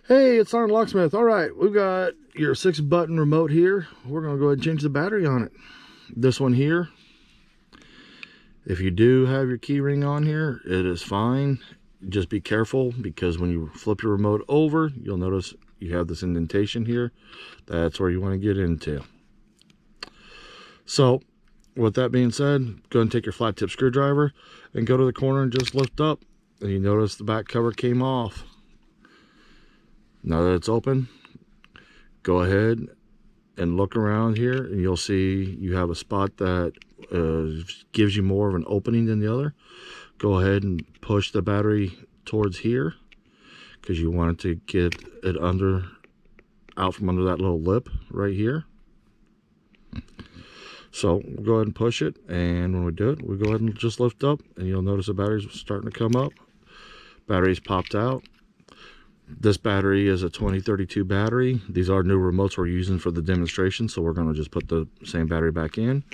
Hey, it's Locksmith. All right, we've got your 6-button remote here. We're going to go ahead and change the battery on it. This one here, if you do have your key ring on here, it is fine. Just be careful, because when you flip your remote over, you'll notice you have this indentation here. That's where you want to get into. So with that being said, go ahead and take your flat tip screwdriver and go to the corner and just lift up, and you notice the back cover came off. Now that it's open, go ahead and look around here, and you'll see you have a spot that gives you more of an opening than the other. Go ahead and push the battery towards here, because you want it to get it out from under that little lip right here. So we'll go ahead and push it, and when we do it, we go ahead and just lift up, and you'll notice the battery's starting to come up. Battery's popped out. This battery is a 2032 battery. These are new remotes we're using for the demonstration, so we're going to just put the same battery back in.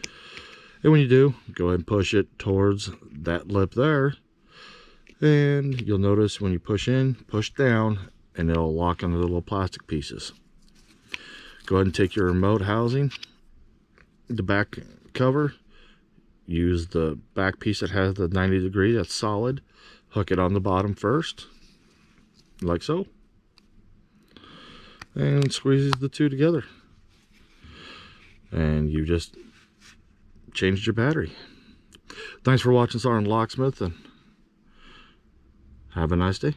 And when you do, go ahead and push it towards that lip there. And you'll notice when you push in, push down, and it'll lock onto the little plastic pieces. Go ahead and take your remote housing, the back cover, use the back piece that has the 90 degree, that's solid. Hook it on the bottom first, like so, and squeezes the two together, and you just changed your battery. Thanks for watching SgtLocksmith, and have a nice day.